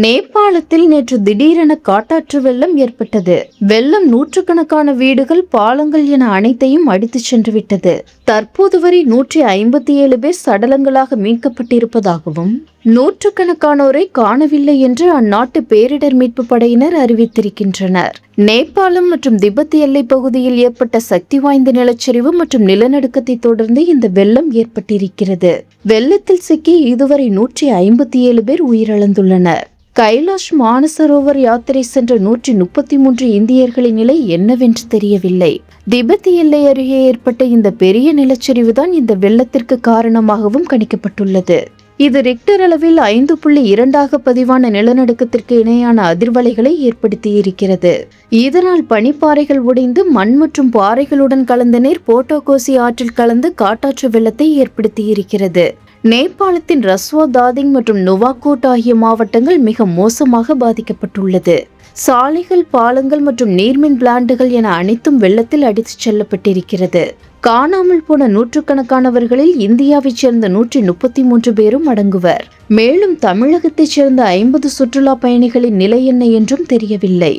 நேபாளத்தில் நேற்று திடீரென காட்டாற்று வெள்ளம் ஏற்பட்டது. வெள்ளம் நூற்றுக்கணக்கான வீடுகள், பாலங்கள் என அனைத்தையும் அடித்துச் சென்று விட்டது. தற்போது வரை 157 பேர் சடலங்களாக மீட்கப்பட்டிருப்பதாகவும் நூற்றுக்கணக்கானோரை காணவில்லை என்று அந்நாட்டு பேரிடர் மீட்பு படையினர் அறிவித்திருக்கின்றனர். நேபாளம் மற்றும் திபெத் எல்லை பகுதியில் ஏற்பட்ட சக்தி வாய்ந்த நிலச்சரிவு மற்றும் நிலநடுக்கத்தை தொடர்ந்து இந்த வெள்ளம் ஏற்பட்டிருக்கிறது. வெள்ளத்தில் சிக்கி இதுவரை 157 பேர் உயிரிழந்துள்ளனர். கைலாஷ் மானசரோவர் யாத்திரை சென்ற 133 இந்தியர்களின் நிலை என்னவென்று தெரியவில்லை. திபெத் எல்லை அருகே ஏற்பட்ட இந்த பெரிய நிலச்சரிவுதான் இந்த வெள்ளத்திற்கு காரணமாகவும் கணிக்கப்பட்டுள்ளது. இது ரிக்டர் அளவில் 5.2 பதிவான நிலநடுக்கத்திற்கு இணையான அதிர்வலைகளை ஏற்படுத்தியிருக்கிறது. இதனால் பனிப்பாறைகள் உடைந்து மண் மற்றும் பாறைகளுடன் கலந்த நீர் போட்டோகோசி ஆற்றில் கலந்து காட்டாற்று வெள்ளத்தை ஏற்படுத்தியிருக்கிறது. நேபாளத்தின் ரஸ்வா, தாதிங் மற்றும் நுவாகோட் ஆகிய மாவட்டங்கள் மிக மோசமாக பாதிக்கப்பட்டுள்ளது. சாலைகள், பாலங்கள் மற்றும் நீர்மின் பிளான்ட்டுகள் என அனைத்தும் வெள்ளத்தில் அடித்துச் செல்லப்பட்டிருக்கிறது. காணாமல் போன நூற்றுக்கணக்கானவர்களில் இந்தியாவைச் சேர்ந்த 133 பேரும் அடங்குவர். மேலும் தமிழகத்தைச் சேர்ந்த 50 சுற்றுலா பயணிகளின் நிலை என்ன என்றும் தெரியவில்லை.